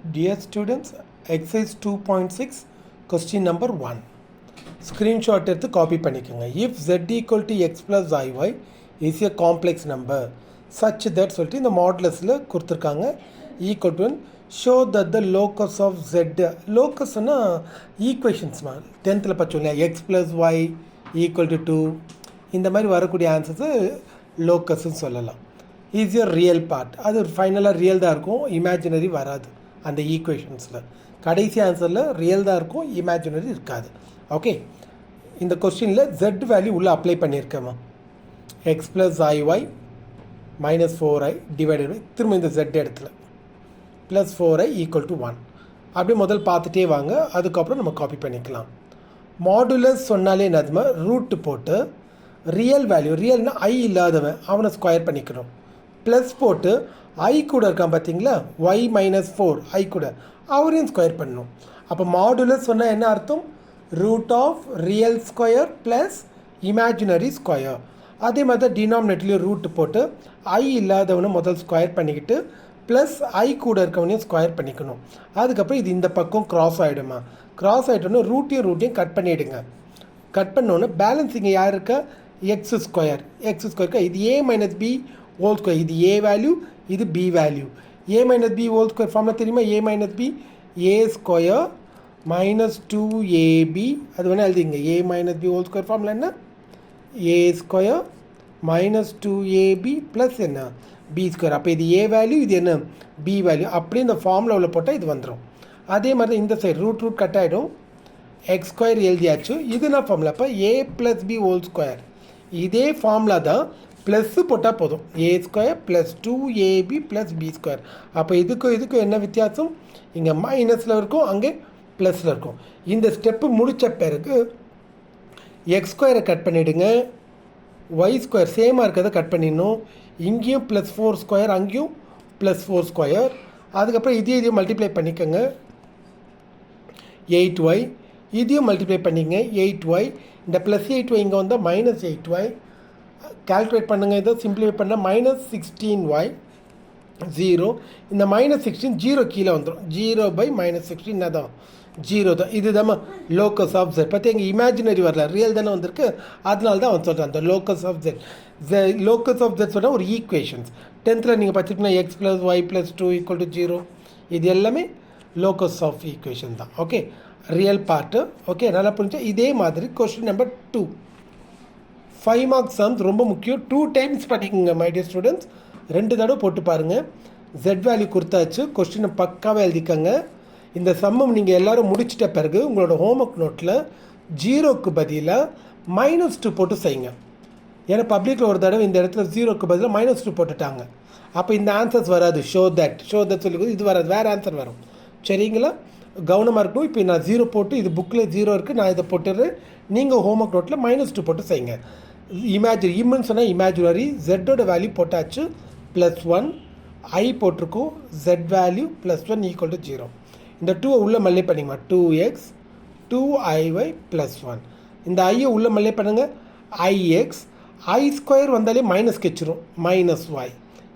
Dear students, exercise 2.6 question number 1. Screenshot எடுத்து copy பண்ணிக்கோங்க. If z equal to x plus iy is a complex number such that சொல்லிட்டு இந்த மாடுலஸில் கொடுத்துருக்காங்க equal to show that the locus of z locusனா equations 10th படிச்சோம் இல்லையா x plus y equal to 2 இந்த மாதிரி வரக்கூடிய ஆன்சர்ஸு லோக்கஸ்ன்னு சொல்லலாம். இஸ் எ ரியல் பார்ட், அது ஃபைனலாக ரியல் தான் இருக்கும், இமேஜினரி வராது. அந்த ஈக்குவேஷன்ஸில் கடைசி ஆன்சரில் ரியல் தான் இருக்கும், இமேஜினரி இருக்காது. ஓகே, இந்த கொஸ்டினில் z வேல்யூ உள்ளே அப்ளை பண்ணியிருக்கேம்மா. X plus iy minus 4i divided by திரும்ப இந்த z இடத்துல ப்ளஸ் 4i ஈக்குவல் டு 1 அப்படியே முதல் பார்த்துட்டே வாங்க, அதுக்கப்புறம் நம்ம காப்பி பண்ணிக்கலாம். மாடுலஸ் சொன்னாலே என்னதுமா, ரூட்டு போட்டு ரியல் வேல்யூ, ரியல்னா ஐ இல்லாதவன் அவனை ஸ்கொயர் பண்ணிக்கணும். ப்ளஸ் போட்டு ஐ கூட இருக்கான் பார்த்தீங்களா, ஒய் மைனஸ் 4 ஐ கூட அவரையும் ஸ்கொயர் பண்ணணும். அப்போ மாடுலஸ் சொன்னால் என்ன அர்த்தம், root of real square plus imaginary square. அதே மாதிரி தான் டினாமினேட்டர்லேயும் ரூட்டு போட்டு ஐ இல்லாதவனை முதல் ஸ்கொயர் பண்ணிக்கிட்டு ப்ளஸ் ஐ கூட இருக்கவனையும் ஸ்கொயர் பண்ணிக்கணும். அதுக்கப்புறம் இது இந்த பக்கம் க்ராஸ் ஆகிடுமா, க்ராஸ் ஆகிட்டோன்னு ரூட்டையும் கட் பண்ணிவிடுங்க. கட் பண்ணோன்னே பேலன்ஸ் இங்கே யார் இருக்கா, எக்ஸ் ஸ்கொயருக்கு இது A minus B whole square, இது ஏ வேல்யூ இது B value. A minus B whole square formula தெரியுமா, A minus B A square minus 2ab, அது வேணால் எழுதிங்க. A minus B whole square formula என்ன, A square minus 2ab plus என்ன B square. அப்போ இது ஏ வேல்யூ, இது என்ன பி வேல்யூ. அப்படியே இந்த ஃபார்முலாவில் போட்டால் இது வந்துடும். அதே மாதிரி தான் இந்த சைடு ரூட் கட் ஆகிடும், எக்ஸ் ஸ்கொயர் எழுதியாச்சு. இதுனா ஃபார்முலா. அப்போ A plus B whole square, இதே ஃபார்முலா தான், ப்ளஸ்ஸு போட்டால் போதும். A square plus 2ab plus B square. அப்போ இதுக்கும் என்ன வித்தியாசம், இங்கே மைனஸில் இருக்கும், அங்கே ப்ளஸில் இருக்கும். இந்த ஸ்டெப்பு முடித்த பிறகு எக்ஸ் ஸ்கொயரை கட் பண்ணிவிடுங்க, ஒய் ஸ்கொயர் சேமாக இருக்கிறத கட் பண்ணிடணும். இங்கேயும் ப்ளஸ் 4 ஸ்கொயர், அங்கேயும் ப்ளஸ் 4 ஸ்கொயர். அதுக்கப்புறம் இதையும் மல்டிப்ளை பண்ணிக்கோங்க, 8y. இதையும் மல்டிப்ளை பண்ணிங்க, 8y. இந்த ப்ளஸ் 8y இங்கே வந்தால் மைனஸ் 8y. கால்குலேட் பண்ணுங்கள், இதை சிம்பிளிஃபை பண்ணால் மைனஸ் 16y 0. இந்த மைனஸ் 16 ஜீரோ கீழே வந்துடும், 0 பை மைனஸ் 16 தான் 0 தான். இது தான் லோக்கஸ் ஆஃப் z. பற்றி எங்கள் இமேஜினரி வரல, ரியல் தானே வந்திருக்கு, அதனால தான் அவன் சொல்கிறான் அந்த locus of z. Locus of z சொன்னால் ஒரு ஈக்குவேஷன்ஸ் 10th நீங்கள் பார்த்துக்கிட்டீங்கன்னா x plus y plus 2 equal to 0, இது எல்லாமே லோக்கஸ் ஆஃப் ஈக்குவேஷன் தான். Okay, real part. ஓகே, நல்லா புரிஞ்சா. இதே மாதிரி கொஸ்டின் நம்பர் 2 5 மார்க்ஸ் சம்ஸ் ரொம்ப முக்கியம். 2 டைம்ஸ் பண்ணிக்கோங்க மை டியர் ஸ்டூடெண்ட்ஸ், 2 தடவை போட்டு பாருங்கள். ஜெட் வேல்யூ கொடுத்தாச்சு, கொஸ்டினை பக்காவாக எழுதிக்கங்க. இந்த சம்மம் நீங்கள் எல்லோரும் முடிச்சிட்ட பிறகு உங்களோட ஹோம்ஒர்க் நோட்டில் 0க்கு பதிலாக -2 போட்டு செய்யுங்க. ஏன்னா பப்ளிக்கில் ஒரு தடவை இந்த இடத்துல 0க்கு பதிலாக -2 போட்டுட்டாங்க. அப்போ இந்த ஆன்சர்ஸ் வராது. ஷோ தட் சொல்லி இது வராது, வேறு ஆன்சர் வரும். சரிங்களா, கவனமாக இருக்கணும். இப்போ நான் 0 போட்டு, இது புக்கில் 0 இருக்குது, நான் இதை போட்டுடுறேன். நீங்கள் ஹோம்ஒர்க் நோட்டில் -2 போட்டு செய்யுங்க. இம்முன்னு சொன்னால் இமேஜினரி, ஜெட்டோட வேல்யூ போட்டாச்சு ப்ளஸ் 1, ஐ போட்டிருக்கோம், zed value plus 1 equal to 0. இந்த 2 உள்ளே மல்லே பண்ணிங்கம்மா, 2x 2iy ப்ளஸ் 1. இந்த ஐயை உள்ளே மல்லே பண்ணுங்கள், ix. ஐ ஸ்கொயர் வந்தாலே மைனஸ் கெச்சிரும், மைனஸ் y.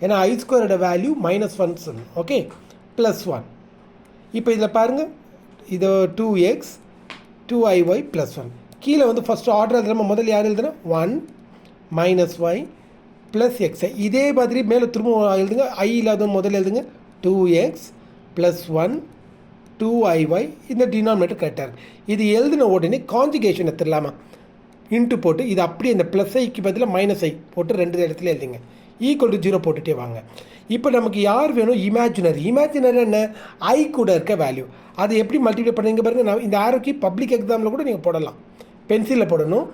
ஏன்னா ஐ ஸ்கொயரோட வேல்யூ -1 சொல்லணும். Okay, plus 1. இப்போ இதில் பாருங்கள், இது 2x 2iy ப்ளஸ் 1. கீழே வந்து ஃபஸ்ட்டு ஆர்டர் எழுதுகிறோம், முதல்ல யார் எழுதுனா 1 மைனஸ் ஒய் ப்ளஸ் எக்ஸை. இதே மாதிரி மேலே திரும்ப எழுதுங்க, ஐ இல்லாத முதல்ல எழுதுங்க, 2x ப்ளஸ் 1 2iy. இந்த டினாமினேட்டர் கரெக்டாக இருக்குது. இது எழுதின உடனே கான்ஜுகேஷன் எடுத்துடலாமா, இன்ட்டு போட்டு இது அப்படியே இந்த ப்ளஸ் ஐக்கு பதிலாக மைனஸ் ஐ போட்டு 2 இடத்துல எழுதிங்க, ஈக்குவல் டு 0 போட்டுகிட்டே வாங்க. இப்போ நமக்கு யார் வேணும், இமேஜினரி என்ன, ஐ கூட இருக்க வேல்யூ. அதை எப்படி மல்டிப்ளை பண்ணுங்க பாருங்கள். நான் இந்த ஆரோக்கி பப்ளிக் எக்ஸாமில் கூட நீங்கள் போடலாம், பென்சிலில் போடணும்.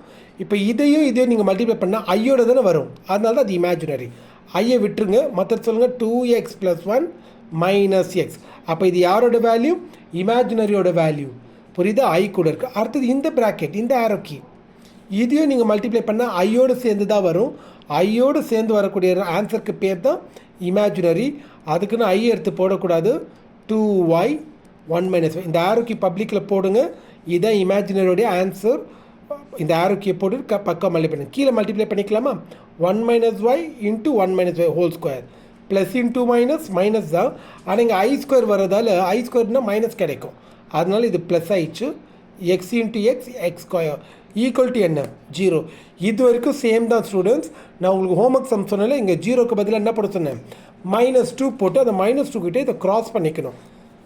இப்போ இதையும் நீங்கள் மல்டிப்ளை பண்ணால் ஐயோட தானே வரும், அதனால தான் அது இமேஜினரி. ஐயை விட்டுருங்க, மற்ற சொல்லுங்கள் 2x ப்ளஸ் 1 மைனஸ் எக்ஸ். அப்போ இது யாரோட வேல்யூ, இமேஜினரியோட வேல்யூ. புரியுதா, ஐ கூட இருக்குது. அடுத்தது இந்த ப்ராக்கெட், இந்த ஆரோக்கி, இதையும் நீங்கள் மல்டிப்ளை பண்ணால் ஐயோடு சேர்ந்து தான் வரும். ஐயோடு சேர்ந்து வரக்கூடிய ஆன்சருக்கு பேர் தான் இமேஜினரி. அதுக்குன்னு ஐ எடுத்து போடக்கூடாது. 2y 1 minus y. இந்த ஆரோக்கி பப்ளிக்கில் போடுங்க, இதுதான் இமேஜினரியோடைய ஆன்சர். இந்த ஆரோக்கியை போட்டு பக்கம் மல்டிப்ளை பண்ணி கீழே மல்டிப்ளை பண்ணிக்கலாமா, 1 minus y into 1 minus y whole square plus into minus தான். ஆனால் இங்கே ஐ ஸ்கொயர் வர்றதால ஐ ஸ்கொயர்னால் மைனஸ் கிடைக்கும். அதனால் இது ப்ளஸ் ஆயிடுச்சு. X into X square equal to என்ன 0. இது வரைக்கும் சேம் தான் ஸ்டூடெண்ட்ஸ். நான் உங்களுக்கு ஹோம்ஒர்க் சம் சொன்னால இங்கே 0க்கு பதிலாக என்ன போட சொன்னேன், -2 போட்டு அந்த -2 கிட்டே இதை க்ராஸ் பண்ணிக்கணும்.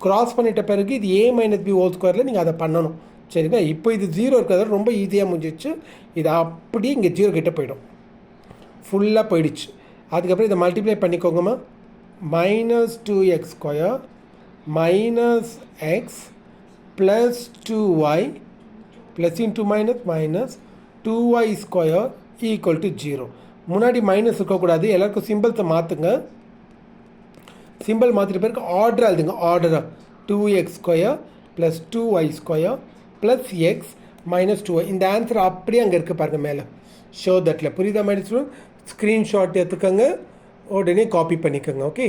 க்ராஸ் பண்ணிட்ட பிறகு இது a - b ஹோல் ஸ்கொயரில் நீங்கள் அதை பண்ணணும். சரிங்களா? இப்போ இது 0 இருக்கிறதால ரொம்ப ஈஸியாக முடிஞ்சிச்சு. இது அப்படியே இங்கே 0 கிட்டே போயிடும், ஃபுல்லாக போயிடுச்சு. அதுக்கப்புறம் இதை மல்டிப்ளை பண்ணிக்கோங்கம்மா. -2x square -x plus 2y plus into minus 2y square equal to 0. முன்னாடி மைனஸ் இருக்கக்கூடாது. எல்லாருக்கும் சிம்பிள்ஸை மாற்றுங்க. சிம்பிள் மாற்றிட்ட பிறகு ஆர்டர் எழுதுங்க. ஆர்டராக 2x square plus 2y square plus X minus 2y. இந்த ஆன்சர் அப்படியே அங்கே இருக்குது பாருங்கள் மேலே ஷோ தட்டில். புரியுதா மாதிரி ஸ்க்ரீன்ஷாட் எடுத்துக்கோங்க, உடனே காப்பி பண்ணிக்கோங்க. ஓகே.